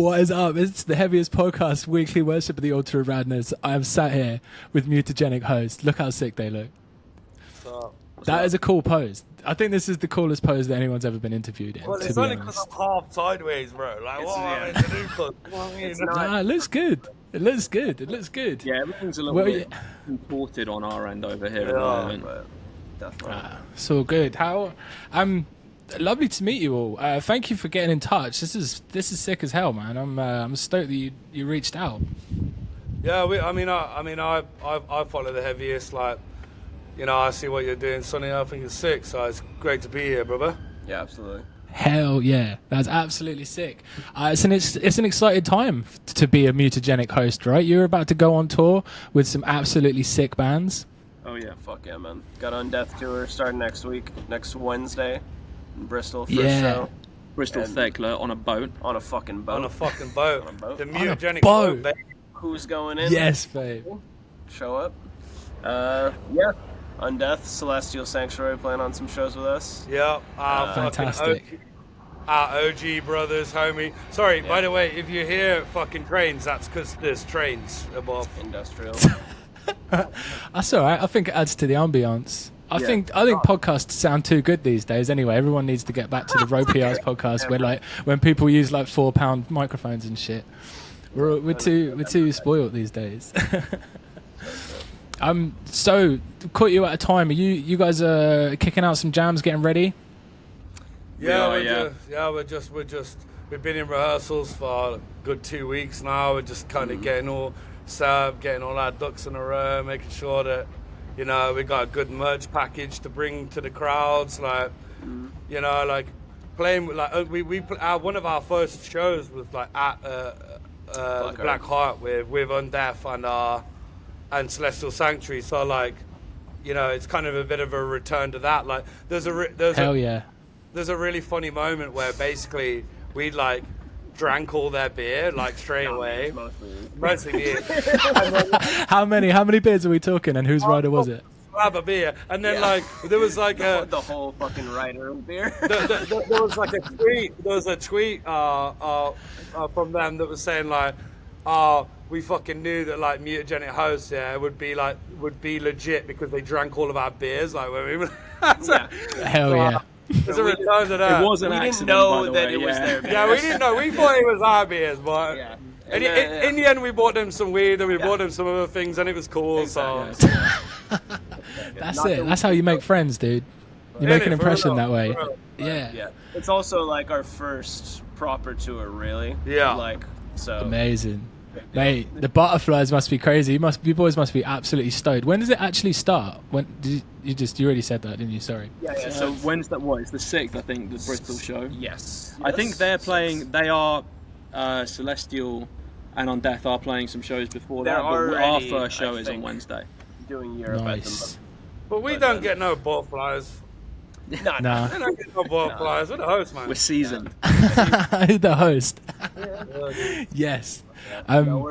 What is up? It's the Heavyist Podcast, weekly worship of the altar of radness. I am sat here with Mutagenic Host. Look how sick they look. That is a cool pose. I think this is the coolest pose that anyone's ever been interviewed in. Well, it's only because I'm half sideways, bro. Like, what am I meant to do? It looks good. It looks good. It looks good. Yeah, everything's a little bit imported on our end over here at the moment. Definitely. It's all good. Lovely to meet you all. Thank you for getting in touch. This is sick as hell, man. I'm stoked that you reached out. Yeah, I follow the Heavyist. Like, you know, I see what you're doing, Sonny. I think it's sick. So it's great to be here, brother. Yeah, absolutely. Hell yeah, that's absolutely sick. It's an exciting time to be a Mutagenic Host, right? You're about to go on tour with some absolutely sick bands. Oh yeah, fuck yeah, man. Got on Death Tour starting next Wednesday in Bristol. First show. Bristol Thekla on a boat. On a fucking boat. The Mutagenic boat, baby. Who's going in? Yes, babe. Show up. Yeah. On Death, Celestial Sanctuary playing on some shows with us. Yeah, fantastic. Our OG brothers, homie. Sorry, by the way, if you hear fucking trains, that's because there's trains above. Industrial. That's all right. I think it adds to the ambience. I think podcasts sound too good these days. Anyway, everyone needs to get back to the Road PR's podcast when people use like 4-pound microphones and shit. We're too spoiled these days. So caught you at a time. Are you guys kicking out some jams, getting ready? We've been in rehearsals for a good 2 weeks now. We're just kind of getting all set up, getting all our ducks in a row, making sure that, you know, we got a good merch package to bring to the crowds. Like, you know, like playing like one of our first shows was like at Black Heart with Undeath and Celestial Sanctuary. So like, you know, it's kind of a bit of a return to that. Like, there's a really funny moment where basically we like drank all their beer like straight away. Mostly beer. How many beers are we talking, and whose rider was it? Grab a beer, and then like there was like the whole fucking rider of beer. There was like a tweet. There was a tweet from them that was saying like, we fucking knew that like Mutagenic Host would be legit because they drank all of our beers like when we were. Hell yeah. There's a return to that. It was an accident, didn't know by the that way, it was their beers. Yeah, we didn't know. We thought it was our beers, but in the end we bought them some weed and we bought them some other things and it was cool. Exactly. So That's it. That's how you make friends, dude. You make an impression that way. Yeah. It's also like our first proper tour, really. Yeah. Like, so amazing. Mate, the butterflies must be crazy. You boys must be absolutely stoked. When does it actually start? When you already said that, didn't you? Sorry. Yeah. So when's that? What? It's the 6th, I think, the Bristol show. Yes. I think they're playing. They are Celestial and On Death are playing some shows before that. But our first show is on Wednesday. Doing Europe. Nice. But we don't get no butterflies. Nah. We don't get no butterflies. We're the host, man. We're seasoned. The host. Yes.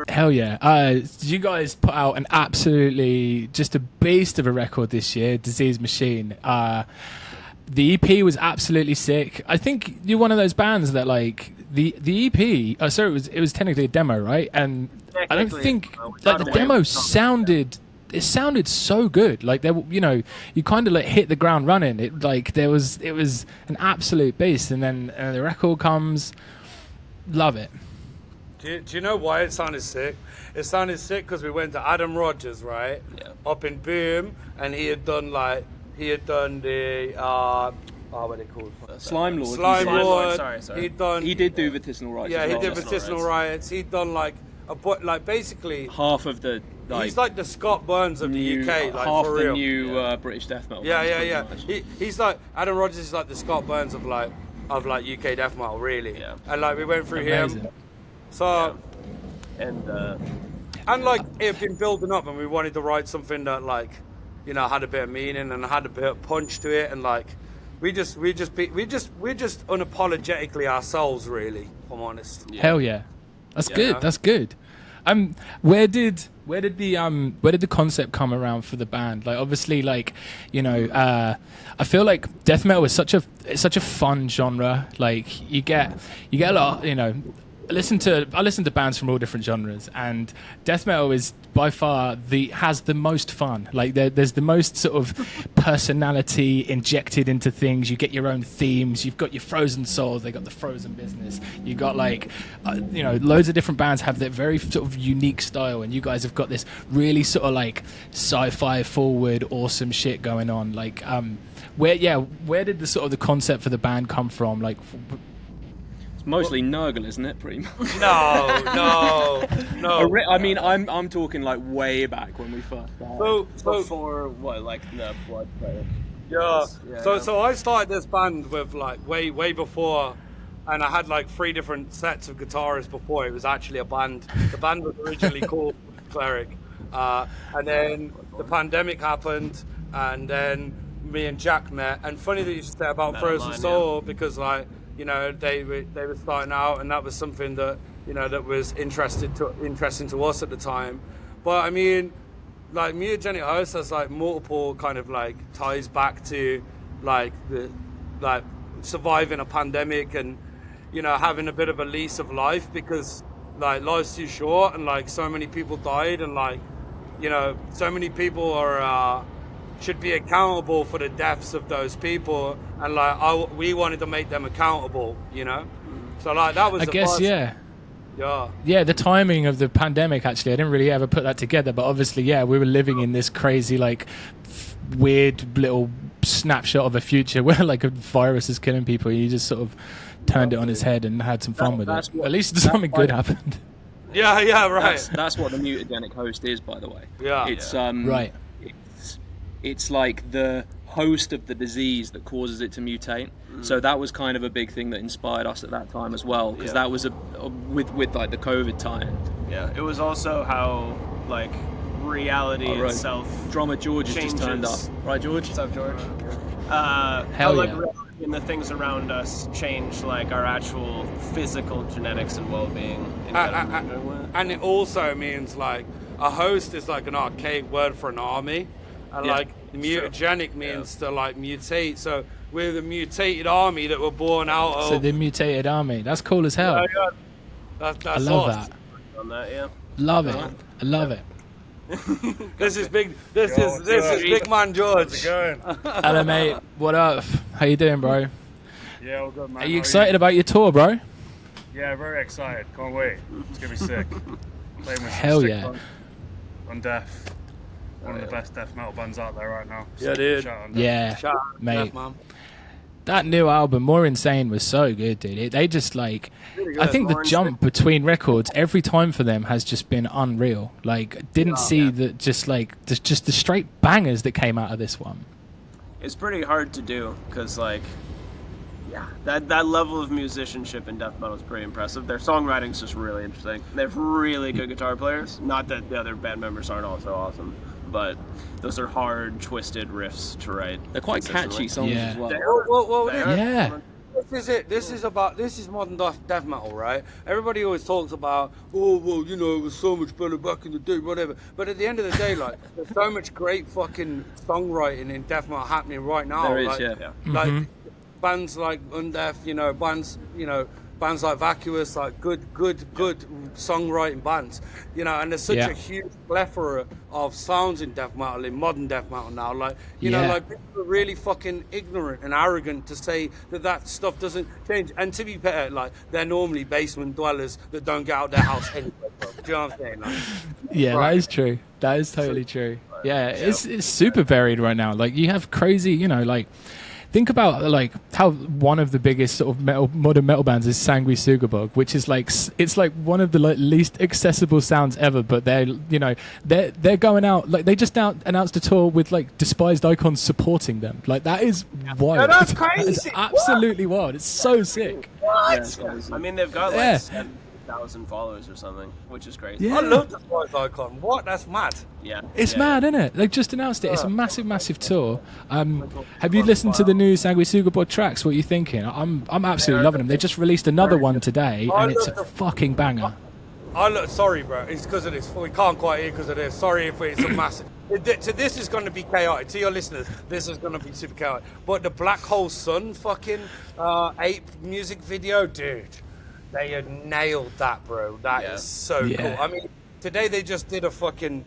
Hell yeah. You guys put out an absolutely just a beast of a record this year, Disease Machine. The EP was absolutely sick. I think you're one of those bands that like the EP. It was technically a demo, right? And I don't think like the demo sounded so good. Like you kind of like hit the ground running. It was an absolute beast, and then the record comes. Love it. Do you know why it sounded sick? It sounded sick because we went to Adam Rogers, right? Yeah. Up in Boom, and he had done the what are they called? Slime Lord. Slime Lord. Sorry. He did do Medicinal Rights. Yeah, as he well. did Medicinal Riots. He'd done basically half of the. He's like the Scott Burns of the UK, like half for the real. new British death metal. Yeah. He's like Adam Rogers is like the Scott Burns of UK death metal, really. Yeah. And like we went through Amazing. him. So and like it had been building up, and we wanted to write something that like, you know, had a bit of meaning and had a bit of punch to it, and like we're just unapologetically ourselves, really. If I'm honest. Yeah. Hell yeah, that's good. That's good. Where did the concept come around for the band? Like, obviously, like, you know, I feel like death metal is such a fun genre. Like, you get a lot, you know, I listen to bands from all different genres, and death metal is by far has the most fun. Like there's the most sort of personality injected into things. You get your own themes. You've got your Frozen Souls. They got the Frozen business. You got like loads of different bands have their very sort of unique style, and you guys have got this really sort of like sci-fi forward, awesome shit going on. Like where did the sort of the concept for the band come from? Like. It's mostly Nurgle, isn't it? Pretty much. No. I mean, I'm talking like way back when we first started. So before what, like the Blood Plague? Yeah. So I started this band with like way before, and I had like 3 different sets of guitarists before it was actually a band. The band was originally called Cleric, and then the pandemic happened, and then me and Jack met. And funny that you should say about Frozen Soul, because like. They were starting out, and that was something that that was interesting to us at the time. But I mean, like Mutagenic Host has like multiple kind of like ties back to like surviving a pandemic and having a bit of a lease of life, because like life's too short, and like so many people died, and like so many people are. Should be accountable for the deaths of those people, and like we wanted to make them accountable, So like that was. I guess first, yeah. The timing of the pandemic, actually, I didn't really ever put that together, but obviously, we were living in this crazy, like, weird little snapshot of a future where like a virus is killing people. You just sort of turned it on its head and had some fun with it. At least something good happened. Yeah, right. That's what the Mutagenic Host is, by the way. Yeah, it's right. It's like the host of the disease that causes it to mutate. So that was kind of a big thing that inspired us at that time as well, because that was with like the COVID tie-in. Yeah, it was also how like reality itself. Drummer George has just turned up, right, George? What's up, George? Hell like yeah. reality and the things around us change like our actual physical genetics and well-being. And it also means like a host is like an archaic word for an army. And like mutagenic means to like mutate. So we're the mutated army that were born out of. So the mutated army. That's cool as hell. Yeah. That's I love that. On that, yeah. Love it. I love it. This is big big man George. How's it going? Hello, mate. What up? How you doing, bro? Yeah, all good, man. Are you excited about your tour, bro? Yeah, very excited. Can't wait. It's gonna be sick. Playing with Hell some yeah. stick on Death. One of the best death metal bands out there right now. Yeah, dude. Shout out Death. Yeah, Shout out, mate. Jeff, man. That new album, More Insane, was so good, dude. They just like, I think the jump between records every time for them has just been unreal. Like, didn't see that just the straight bangers that came out of this one. It's pretty hard to do because like, that level of musicianship in death metal is pretty impressive. Their songwriting's just really interesting. They have really good guitar players. Not that the other band members aren't also awesome, but those are hard, twisted riffs to write. They're quite catchy songs as well. Yeah. This is modern death metal, right? Everybody always talks about, it was so much better back in the day, whatever. But at the end of the day, like, there's so much great fucking songwriting in death metal happening right now. There is, like, yeah. Like bands like Undeath, bands like Vacuous, like good songwriting bands, and there's such a huge plethora of sounds in death metal, in modern death metal now. Like, like people are really fucking ignorant and arrogant to say that stuff doesn't change. And to be fair, like, they're normally basement dwellers that don't get out their house anyway. Do you know what I'm saying? Like, That is true. That is totally true. Yeah, it's super varied right now. Like, you have crazy, think about like how one of the biggest sort of modern metal bands is Sanguisugabog, which is like, it's like one of the least accessible sounds ever. But they're going out, like, they just announced a tour with like Despised Icons supporting them. Like, that is wild. that's crazy. It's absolutely wild. It's so sick. What? I mean, they've got like 7,000 followers or something, which is crazy. Yeah. I love the Despised Icon. What? That's mad. Yeah. It's mad, isn't it? They just announced it. It's a massive tour. Have you listened to the new Sanguisugabog tracks? What are you thinking? I'm absolutely loving them. They just released another one today, and it's a fucking banger. Sorry, bro. It's because of this. We can't quite hear because of this. Sorry if it's a massive. This is going to be chaotic. To your listeners, this is going to be super chaotic. But the Black Hole Sun fucking ape music video, dude. They had nailed that, bro. That is so cool. I mean, today they just did a fucking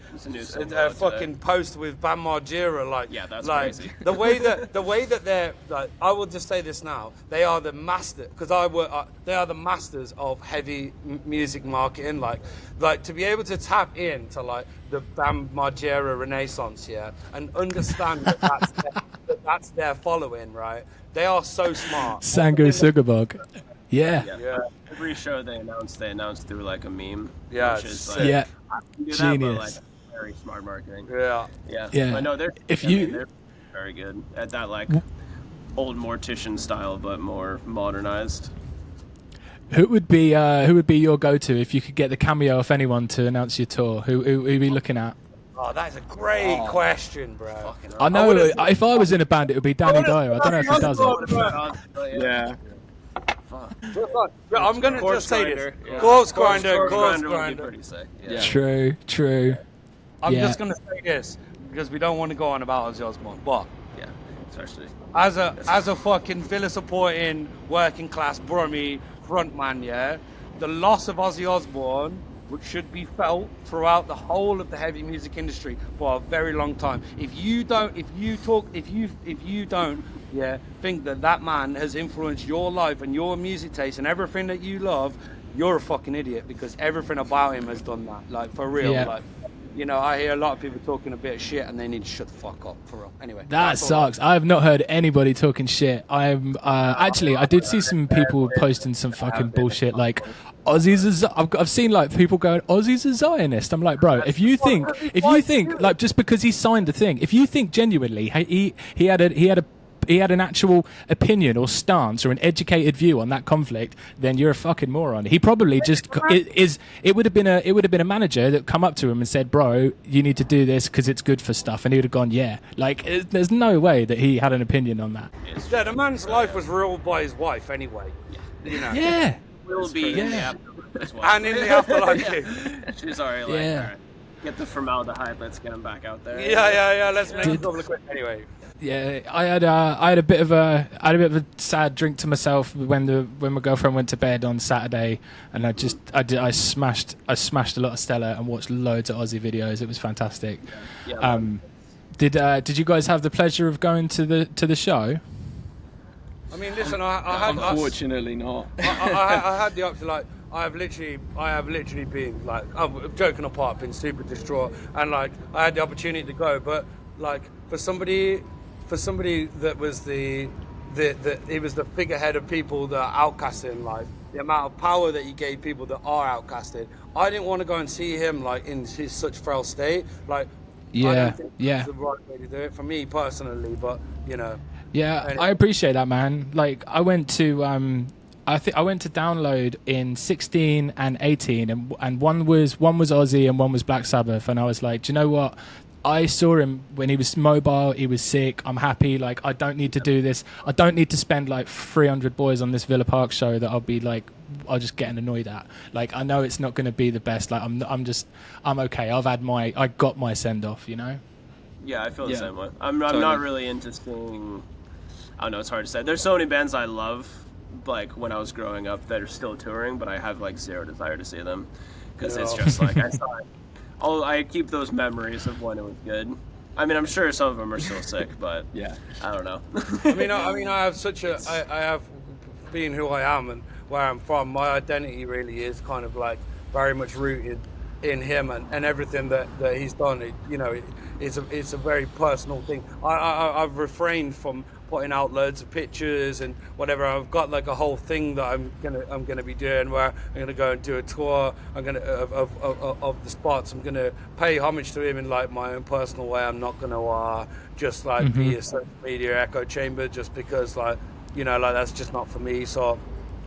post with Bam Margera. Like, that's crazy. the way that they're like, I will just say this now. They are the master they are the masters of heavy music marketing. Like to be able to tap into like the Bam Margera renaissance, and understand that's their following, right? They are so smart. Sango Sugabog. Yeah. Every show they announced through like a meme. Yeah, which is like, genius. That, but, like, very smart marketing. Yeah. I know they're very good at that, like old Mortician style, but more modernized. Who would be your go-to if you could get the cameo of anyone to announce your tour? Who would you be looking at? Oh, that's a great question, bro. I know. If I was in a band, it would be Danny Dyer. I don't know if he does it. Yeah. I'm gonna just say this. Corpse Grinder. Pretty sick. True. I'm just gonna say this because we don't want to go on about Ozzy Osbourne, but especially as a fucking villa supporting working class Brummie frontman, the loss of Ozzy Osbourne, which should be felt throughout the whole of the heavy music industry for a very long time. If you don't think that man has influenced your life and your music taste and everything that you love, you're a fucking idiot, because everything about him has done that. Like, for real. Like, you know, I hear a lot of people talking a bit of shit and they need to shut the fuck up, for real. Anyway. That sucks. I have not heard anybody talking shit. I'm actually, I did see some people posting some fucking bullshit like, I've seen like people going, Ozzy's a Zionist. I'm like, bro, if you think like just because he signed the thing, if you think genuinely he had an actual opinion or stance or an educated view on that conflict, then you're a fucking moron. He probably just it would have been a manager that come up to him and said, bro, you need to do this because it's good for stuff, and he would have gone, yeah. Like, there's no way that he had an opinion on that. Yeah, the man's life was ruled by his wife anyway. You know. Yeah. Will be in the afterlife as well. And in the afterlife too. She's already like, all right, get the formaldehyde, let's get him back out there. Yeah, let's make a couple of quick anyway. Yeah, I had a bit of a sad drink to myself when my girlfriend went to bed on Saturday, and I smashed a lot of Stella and watched loads of Ozzy videos. It was fantastic. Did you guys have the pleasure of going to the show? I mean, listen, I had unfortunately not. I had the option. Like, I have literally been like, I'm joking apart, been super distraught, and like I had the opportunity to go, but like for somebody that was he was the figurehead of people that are outcasted, like the amount of power that he gave people that are outcasted. I didn't want to go and see him like in his such frail state. Like, I don't think it's the right way to do it for me personally, but you know. Yeah, anyway. I appreciate that, man. Like, I went to download in 16 and 18, and one was Ozzy and one was Black Sabbath, and I was like, do you know what? I saw him when he was mobile. He was sick. I'm happy. Like, I don't need to do this. I don't need to spend like 300 boys on this Villa Park show that I'll just getting annoyed at. Like, I know it's not going to be the best. Like, I'm okay. I got my send off. You know. Yeah, I feel the same way. I'm not really into seeing. I don't know, it's hard to say. There's so many bands I love, like when I was growing up, that are still touring, but I have like zero desire to see them, because it's just like I saw it. I keep those memories of when it was good. I mean, I'm sure some of them are still sick, but I don't know. I mean, I have being who I am and where I'm from. My identity really is kind of like very much rooted in him and everything that he's done. It's a very personal thing. I've refrained from putting out loads of pictures and whatever. I've got like a whole thing that I'm gonna be doing, where I'm gonna go and do a tour. I'm gonna of the spots. I'm gonna pay homage to him in like my own personal way. I'm not gonna just like be a social media echo chamber just because like that's just not for me. So.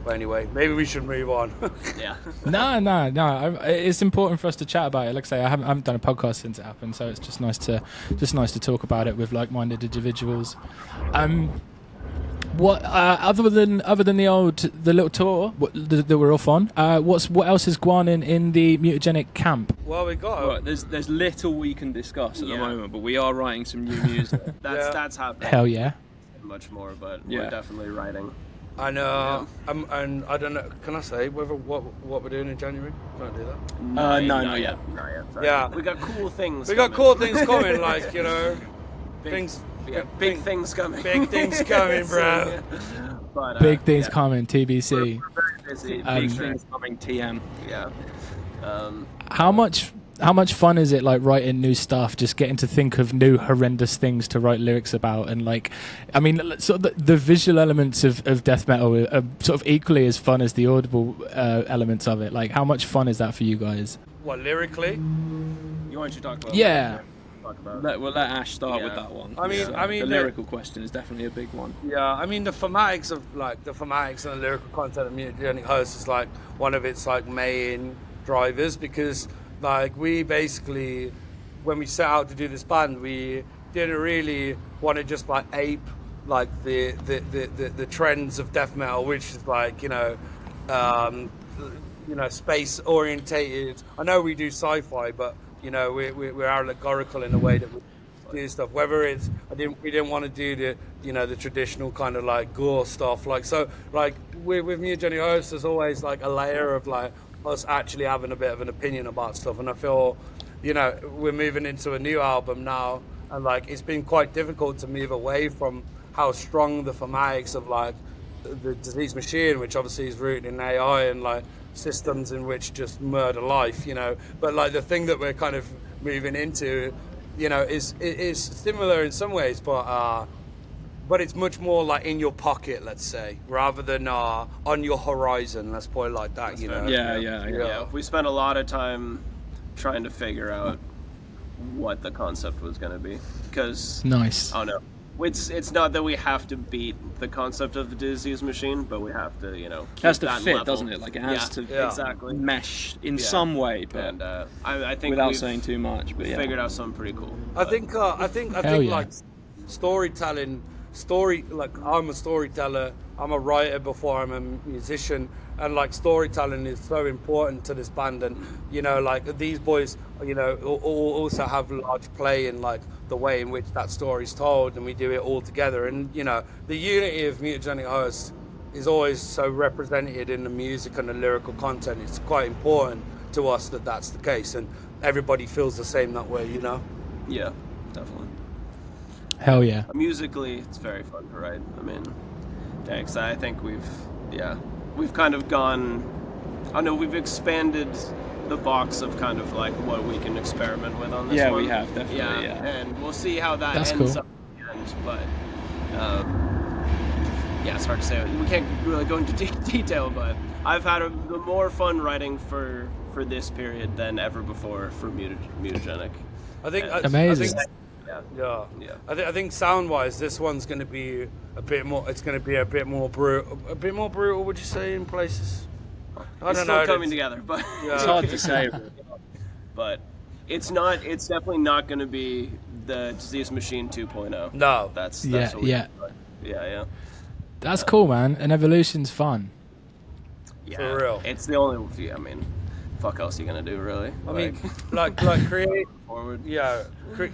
But anyway, maybe we should move on. No. It's important for us to chat about it. Like I say, I haven't done a podcast since it happened, so it's just nice to talk about it with like-minded individuals. What other than the little tour that we're off on? What else is going on in the Mutagenic camp? Well, we got right, there's little we can discuss at the moment, but we are writing some new music. That's happening. Hell yeah. Much more, but we're definitely writing. And and I don't know. Can I say what we're doing in January? Can I do that? No, not yet. Not yet. Sorry. Yeah. We got cool things. We got cool things coming, like, you know, big things coming. Big things coming, bro. But, Big things coming, TBC. We're very busy. Big things coming, TM. Yeah. How much fun is it, like, writing new stuff, just getting to think of new horrendous things to write lyrics about? And, like, I mean, sort of the visual elements of death metal are sort of equally as fun as the audible elements of it. Like, how much fun is that for you guys? What, lyrically? You want to talk about? Yeah. We'll let Ash start with that one. I mean, the lyrical question is definitely a big one. Yeah, I mean, the thematics and the lyrical content of Mutagenic Host is, like, one of its, like, main drivers, because, like, we basically, when we set out to do this band, we didn't really want to just, like, ape, like, the trends of death metal, which is, like, space orientated. I know we do sci-fi, but, you know, we're allegorical in the way that we do stuff. Whether it's we didn't want to do the traditional kind of, like, gore stuff. Like, so, like, with Mutagenic Host, there's always, like, a layer of, like, us actually having a bit of an opinion about stuff. And I feel, we're moving into a new album now, and, like, it's been quite difficult to move away from how strong the thematics of, like, the disease machine, which obviously is rooted in AI and, like, systems in which just murder life, but, like, the thing that we're kind of moving into, is similar in some ways, but it's much more, like, in your pocket, let's say, rather than on your horizon, let's put it like that. Yeah. We spent a lot of time trying to figure out what the concept was going to be, because Nice. Oh no, it's not that we have to beat the concept of the disease machine, but we have to, keep It has to that fit, level. doesn't it? Like, it has to exactly mesh in some way, but And I think without we've saying too much. But yeah, figured out something pretty cool. I think yeah. like storytelling. Like, I'm a storyteller, I'm a writer before I'm a musician, and, like, storytelling is so important to this band. And, like, these boys, also have large play in, like, the way in which that story's told, and we do it all together. And, the unity of Mutagenic Host is always so represented in the music and the lyrical content. It's quite important to us that that's the case, and everybody feels the same that way, Yeah, definitely. Hell yeah. Musically, it's very fun to write. I mean, thanks. I think we've kind of gone. I know we've expanded the box of kind of, like, what we can experiment with on this one. Yeah, we have, definitely. Yeah, and we'll see how that That's ends cool. up at the end. But it's hard to say. We can't really go into detail, but I've had the more fun writing for this period than ever before for Mutagenic. I think Amazing. I think sound-wise, this one's going to be a bit more. It's going to be a bit more brutal. A bit more brutal, would you say, in places? I It's don't still know. coming together, but it's hard to say. but it's not. It's definitely not going to be the Disease Machine 2.0. No, That's Yeah. yeah. That's cool, man. And evolution's fun. Yeah, For real. It's the only. Yeah, I mean, fuck else you gonna do, really? I mean, like create. forward. Yeah,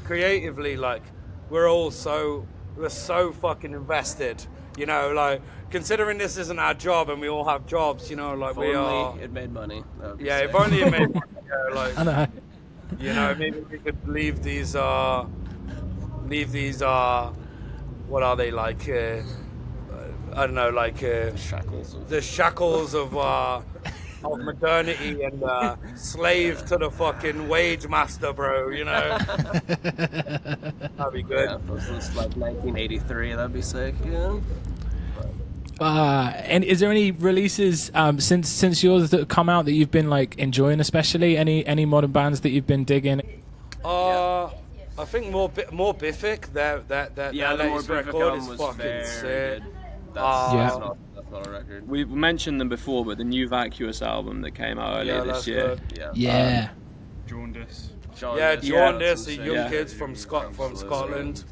creatively, like, we're so fucking invested. Like, considering this isn't our job and we all have jobs, like, If we are. only it made money. That would be Yeah, sick. if only it made. Like, I know. maybe we could leave these. What are they, like? I don't know, like shackles. the shackles of modernity and slave to the fucking wage master, bro. That'd be good. Yeah, if it was like 1983, that'd be sick. Yeah. And is there any releases since yours that have come out that you've been, like, enjoying, especially any modern bands that you've been digging? I think more Biffic. That The latest more record is was fucking very sick. good. That's Yeah. that's not a record. We've mentioned them before, but the new Vacuous album that came out earlier this that's year. good. Yeah. Jaundice. Yeah, Jaundice, the sick. young Yeah. kids from Scotland.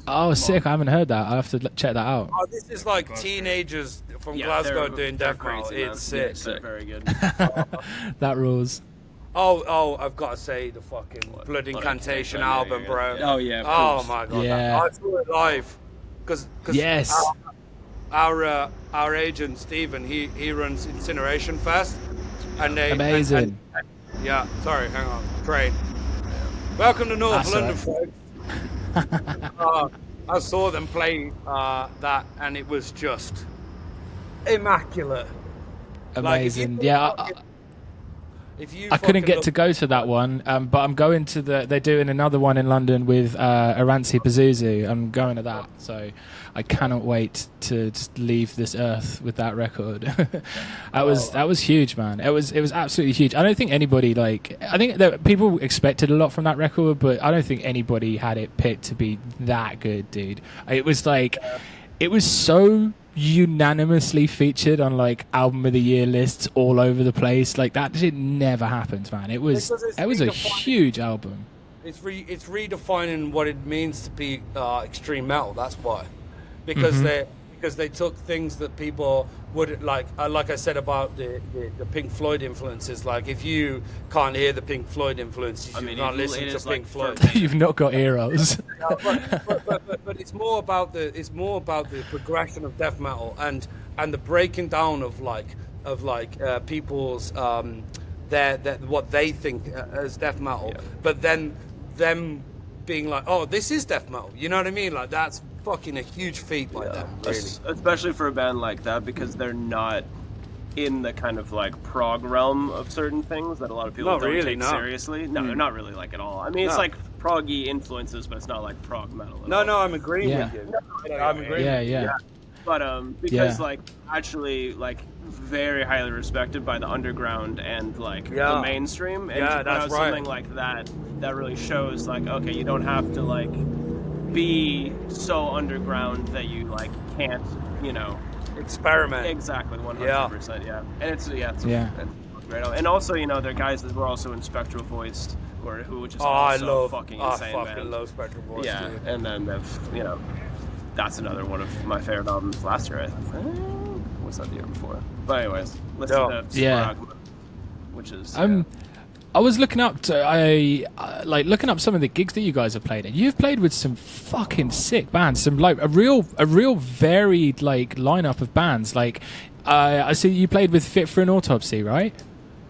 Oh, sick. I haven't heard that. I'll have to check that out. Oh, this is like teenagers from Glasgow doing they're death metal. crazy, man. It's sick. They're very good. That rules. Oh, I've got to say the fucking Blood Incantation Incantation, album, yeah, bro. Oh yeah, of Oh course. my god. Yeah. I saw it live. Cause Yes. our agent Stephen, he runs Incineration Fest, and they Amazing. Yeah, sorry, hang on, train. Welcome to North London, folks. I saw them play that, and it was just immaculate. Amazing. If you I couldn't get to go to that one, but I'm going to they're doing another one in London with Aranci Pazuzu. I'm going to that, so I cannot wait to just leave this earth with that record. That was huge, man. It was absolutely huge. I don't think anybody I think that people expected a lot from that record, but I don't think anybody had it picked to be that good, dude. It was it was so unanimously featured on album of the year lists all over the place. That shit never happens, man. It was a huge album. It's redefining what it means to be extreme metal. That's why, because they took things that people would like I said about the Pink Floyd influences. If you can't hear the Pink Floyd influence, you can't listen to Pink Floyd. You've not got eros. But it's more about the progression of death metal and the breaking down of people's what they think as death metal, but then them being oh, this is death metal. You know what I mean? That's fucking a huge feat by them, really. Especially for a band like that, because they're not in the kind of prog realm of certain things that a lot of people don't take seriously. No, they're not really at all. I mean, it's proggy influences, but it's not prog metal. No, I'm agreeing with you. I'm agreeing. Yeah. But because actually very highly respected by the underground and the mainstream, and that's right. Something like that really shows okay, you don't have to be so underground that you can't experiment. Exactly, 100%. Yeah, and it's great. And also they're guys that were also in Spectral Voiced, which is also fucking insane. I fucking love Spectral Voiced. Yeah, dude. and then they've that's another one of my favorite albums last year. I think. What's that the year before? But anyways, listen to Sparagma, which is. I was looking up looking up some of the gigs that you guys have played, and you've played with some fucking sick bands, some a real varied lineup of bands. I see you played with Fit for an Autopsy, right?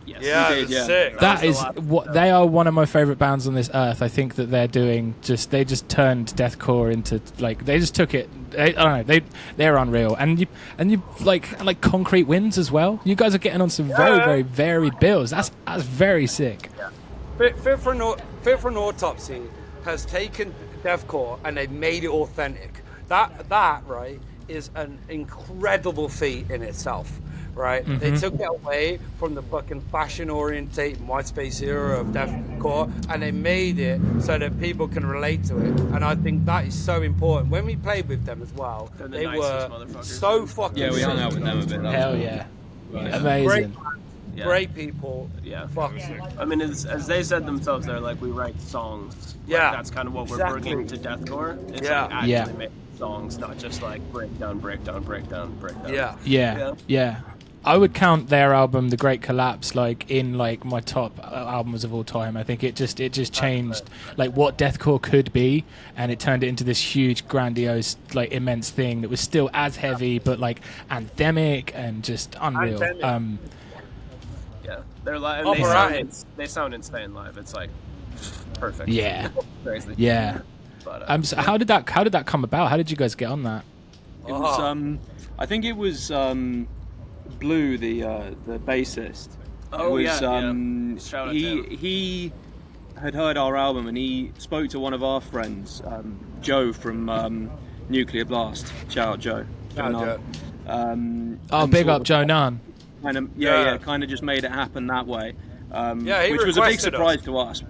Yes. Yeah, you did, sick. That is what they are. One of my favorite bands on this earth. I think that they're doing they just turned deathcore into they just took it. I don't know. They're unreal, and you like Concrete Winds as well. You guys are getting on some very varied bills. That's very sick. Yeah. Fit for an Autopsy has taken deathcore and they've made it authentic. That right is an incredible feat in itself. Right, they took it away from the fucking fashion-orientated MySpace era of deathcore, and they made it so that people can relate to it. And I think that is so important. When we played with them as well, they were so fucking. Yeah, we hung out with them a bit. Hell yeah, amazing. Great people. Yeah. Fuck. I mean, as they said themselves, they're we write songs. Yeah. That's kind of what we're bringing to deathcore. It's actually make songs, not just breakdown. Yeah. I would count their album, The Great Collapse, in my top albums of all time. I think it just changed what deathcore could be, and it turned it into this huge, grandiose, immense thing that was still as heavy, but anthemic and just unreal. Yeah, they're they sound insane live. It's perfect. Yeah, crazy. Yeah. But so how did that come about? How did you guys get on that? It was I think it was Blue, the bassist. Oh, He had heard our album and he spoke to one of our friends, Joe from Nuclear Blast. Shout out Joe. Big up Joe Nunn. Kind of just made it happen that way. Which was a big surprise to us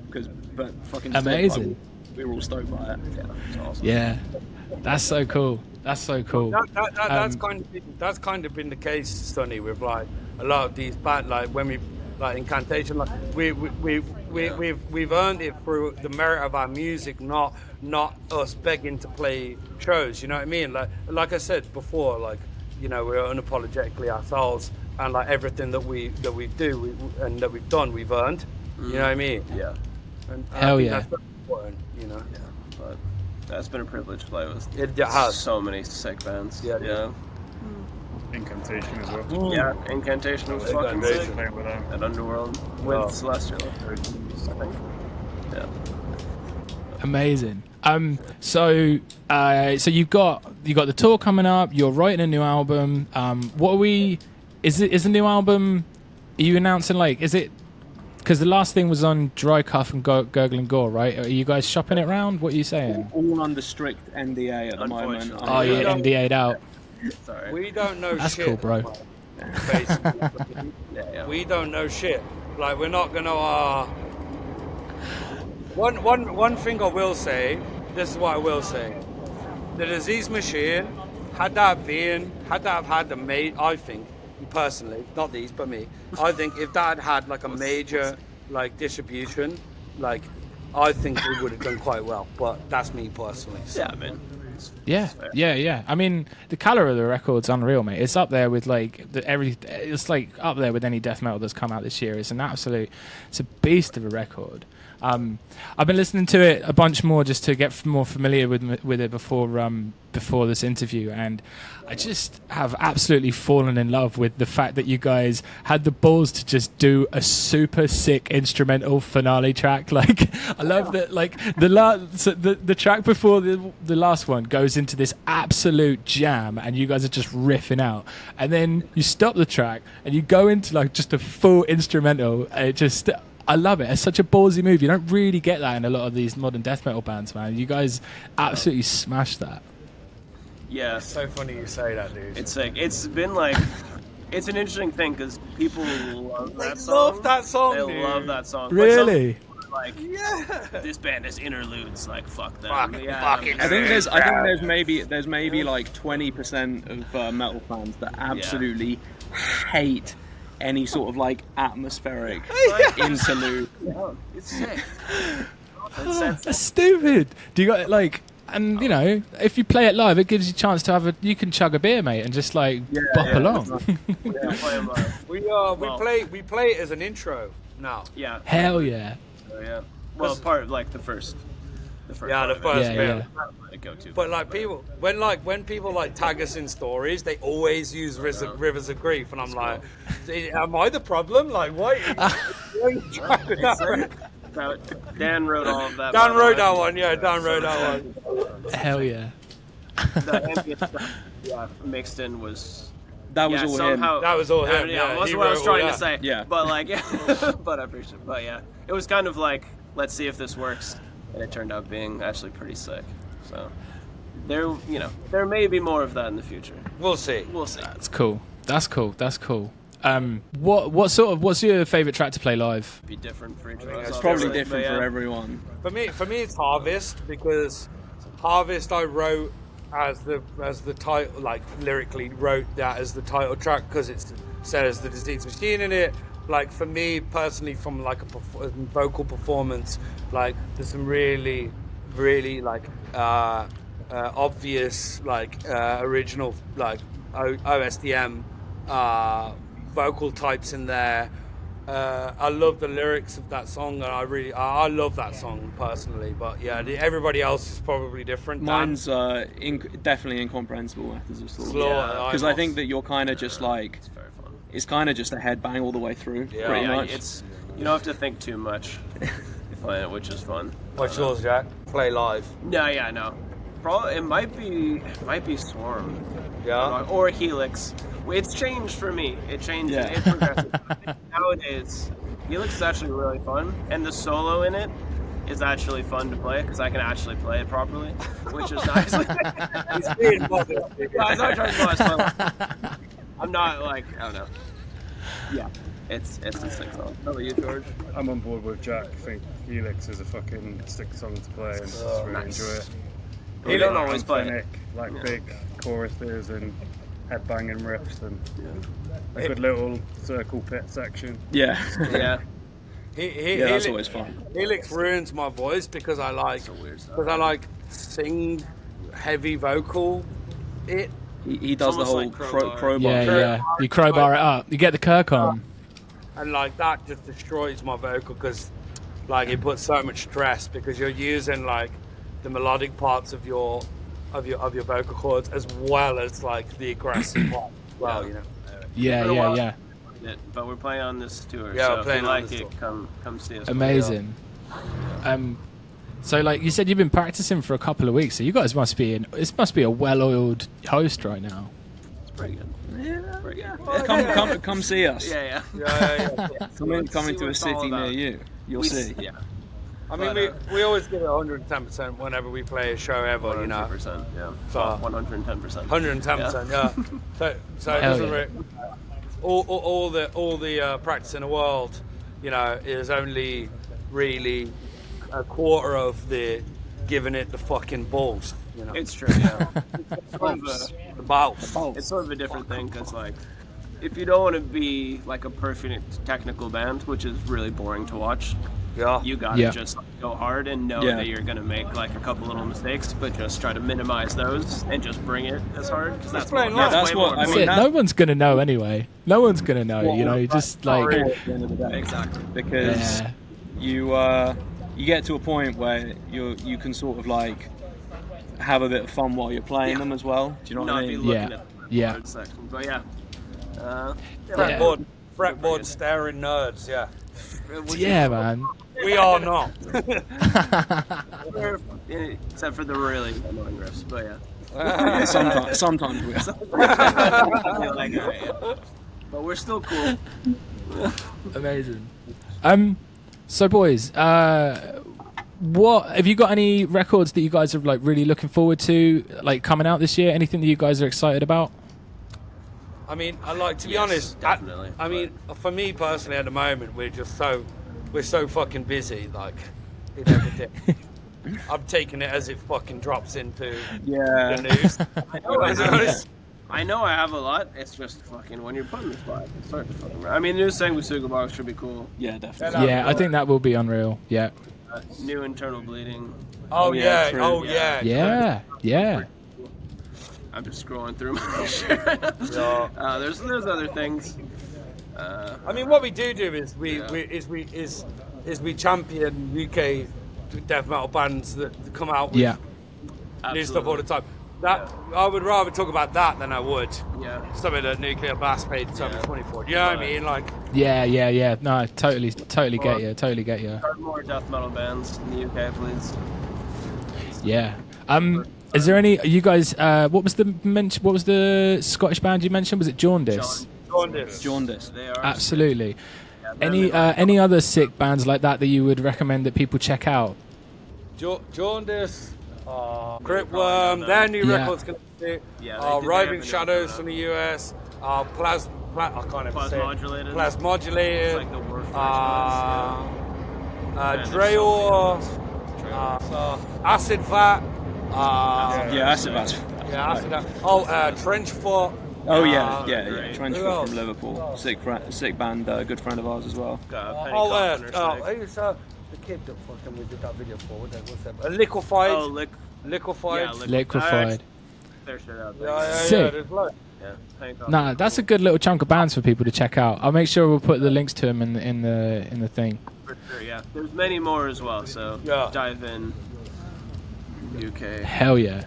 but fucking amazing. We were all stoked by it. Yeah, that's awesome. Yeah, that's so cool. That's kind of been the case, Sonny, with a lot of these bands. When we Incantation, we've earned it through the merit of our music, not us begging to play shows. You know what I mean? Like I said before, we're unapologetically ourselves, and everything that we do and that we've done, we've earned. You know what I mean? Yeah. And hell yeah. That's very important, Yeah, but that's been a privilege to play with. It has so many sick bands. Yeah. Incantation as well. Yeah, Incantation was fucking sick. Playing with them. At Underworld with Celestial, I think. Yeah. Amazing. So you got the tour coming up. You're writing a new album. Is the new album? Are you announcing is it? Because the last thing was on Dry Cuff and Gurgle and Gore, right? Are you guys shopping it around? What are you saying? All under strict NDA at the moment. Oh yeah, NDA'd out. Sorry. We don't know That's shit. cool, bro. Basically. Yeah. We don't know shit. Like, we're not gonna. One thing I will say. This is what I will say. The Disease Machine had that have had the I think personally, not these, but me. I think if that had a major distribution, I think we would have done quite well. But that's me personally. So. Yeah, man. Yeah. I mean, the colour of the record's unreal, mate. It's up there with it's up there with any death metal that's come out this year. It's a beast of a record. I've been listening to it a bunch more just to get more familiar with it before this interview, and I just have absolutely fallen in love with the fact that you guys had the balls to just do a super sick instrumental finale track. I love that. The track before the last one goes into this absolute jam, and you guys are just riffing out, and then you stop the track and you go into just a full instrumental. I love it. It's such a ballsy move. You don't really get that in a lot of these modern death metal bands, man. You guys absolutely smashed that. Yeah. It's so funny you say that, dude. It's it's been it's an interesting thing because people love that song. Love that song, They dude. love that song. Really? But this band has interludes. Fuck them. Fucking I think there's maybe 20% of metal fans that absolutely hate any sort of atmospheric interlude. Yeah, it's sick. That's stupid. Do you got and if you play it live, it gives you a chance to you can chug a beer, mate, and just bop along. We play it as an intro now. Yeah. Hell yeah. Yeah. Well, part of the first. The first. Yeah, the part of first it. bit. Go to. But people, when people tag us in stories, they always use Rivers of Grief, and I'm like, am I the problem? Why? Dan wrote all of that. Dan wrote that one. Yeah, Dan wrote that one. Hell yeah. The ambient stuff, mixed in was. That was all somehow, him. That was all him. Yeah, that's what I was trying to say. Yeah. But but I appreciate it. But yeah, it was kind of let's see if this works, and it turned out being actually pretty sick. So there may be more of that in the future. We'll see. That's cool. What's your favourite track to play live? Be different for each of us. It's probably obviously, different but for everyone. For me, it's Harvest, because Harvest I wrote as the title, lyrically wrote that as the title track because it says the Disease Machine in it. For me personally, from a vocal performance, there's some really obvious original OSDM vocal types in there. I love the lyrics of that song, and I love that song personally. But yeah, everybody else is probably different. Mine's definitely Incomprehensible Methods of Slaughter. Because I think that you're kind of just it's very fun. it's kind of just a headbang all the way through, pretty much. You don't have to think too much playing it, which is fun. What's yours, Jack? Play live. Yeah, no. Probably it might be Swarm. Yeah. Or Helix. It's changed for me. It changes. Yeah. It progresses. Nowadays, Helix is actually really fun, and the solo in it is actually fun to play because I can actually play it properly, which is nice. He's being bothered. I'm not trying to fun. I'm not I don't know. Yeah, it's a sick song. How about you, George? I'm on board with Jack. I think Helix is a fucking sick song to play, and just really enjoy it. You don't always play it. Big choruses and headbanging riffs and a good little circle pit section. Yeah. Yeah. That's always fun. Helix ruins my voice because I sing heavy vocal. He does the almost whole like crowbar. crowbar. Yeah. You crowbar it up. You get the Kirk on. And that just destroys my vocal because it puts so much stress because you're using the melodic parts of your vocal cords as well as the aggressive part. well, you know. Yeah. But we're playing on this tour. Yeah, so we're playing if you on like this it, tour. come see us. Amazing. So like you said, you've been practicing for a couple of weeks, so you guys must be a well-oiled host right now. It's pretty good. Come see us. Yeah. Come into a city near you. You'll see. Yeah. I mean, we always give it 110% whenever we play a show ever, you know. 100%, yeah. So 110%. 110%, yeah. So it doesn't really, all the practice in the world, you know, is only really a quarter of the giving it the fucking balls, you know. It's true, yeah. The balls. It's sort of a different thing because, like, if you don't want to be like a perfect technical band, which is really boring to watch, you gotta just go hard and know that you're gonna make like a couple little mistakes, but just try to minimize those and just bring it as hard. Because that's playing more, live. that's what I mean. No one's gonna know anyway. No one's gonna know. You know, you just like At the end of the day. Exactly. Because you get to a point where you can sort of like have a bit of fun while you're playing them as well. Do you know what I Not be mean? looking at the Yeah. third section. But yeah. Fretboard staring nerds, yeah. yeah, man. We are not. Except for the really annoying riffs, but yeah. Sometimes we are. Like, yeah. But we're still cool. Amazing. So boys, what have you got any records that you guys are like really looking forward to, like coming out this year? Anything that you guys are excited about? I mean, I like to be Yes, honest. definitely, I mean, for me personally, at the moment, we're so fucking busy, like in everything. I'm taking it as it fucking drops into the news. I know I have a lot. It's just fucking when you're put in the spot, it's hard to fucking. I mean, new thing with Sugar Box should be cool. Yeah, definitely. Yeah, I think that will be unreal. Yeah. New internal bleeding. Oh yeah, true. oh yeah. Yeah. I'm just scrolling through my shit. There's other things. I mean, what we do is we champion UK death metal bands that come out with new stuff all the time. That I would rather talk about that than I would something that Nuclear Blast paid in 24. You know what I mean? Like. Yeah. No, I totally get you. Totally get you. Start more death metal bands in the UK, please. Yeah. Is there any? You guys? What was the Scottish band you mentioned? Was it Jaundice? Jaundice. They are Absolutely. Yeah, Any other sick bands like that you would recommend that people check out? Jaundice, Cryptworm, their new record's going to be Riding Shadows from the US, I can't even say it. Plasmodulated, It's like the worst Dreor, Acid Vat, Acid Vat's. Acid Vat. Trenchfoot. Oh yeah. Trenchfoot else? from Liverpool, sick band, good friend of ours as well. Who's the kid that fucking we did that video for? What's that? Liquefied. Liquefied. Liquefied. Their shit out Sick. there. There's loads. Nah, that's a good little chunk of bands for people to check out. I'll make sure we'll put the links to them in the thing. For sure, yeah. There's many more as well, so dive in. UK. Hell yeah.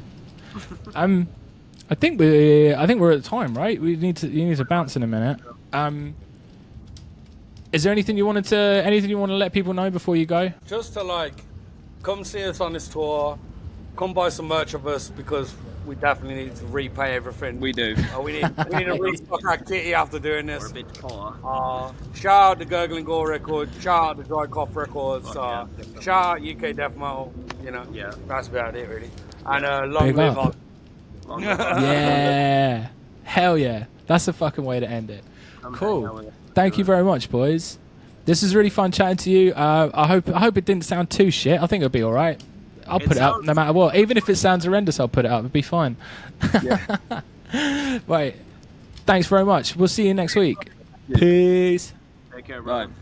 I think we're at the time, right? You need to bounce in a minute. Is there anything you want to let people know before you go? Just to come see us on this tour, come buy some merch of us because we definitely need to repay everything. We do. We need to restock our kitty after doing this. We're a bit poor. Shout out to Gurgling Gore Records, shout out to Dry Cough Records, shout out UK Death Metal, that's about it really. And long Big live up. on. Yeah. Hell yeah. That's the fucking way to end it. Cool. Thank you very much, boys. This was really fun chatting to you. I hope it didn't sound too shit. I think it'll be all right. I'll put it up no matter what. Even if it sounds horrendous, I'll put it up. It'll be fine. Right. Thanks very much. We'll see you next week. Peace. Take care, bro. Bye.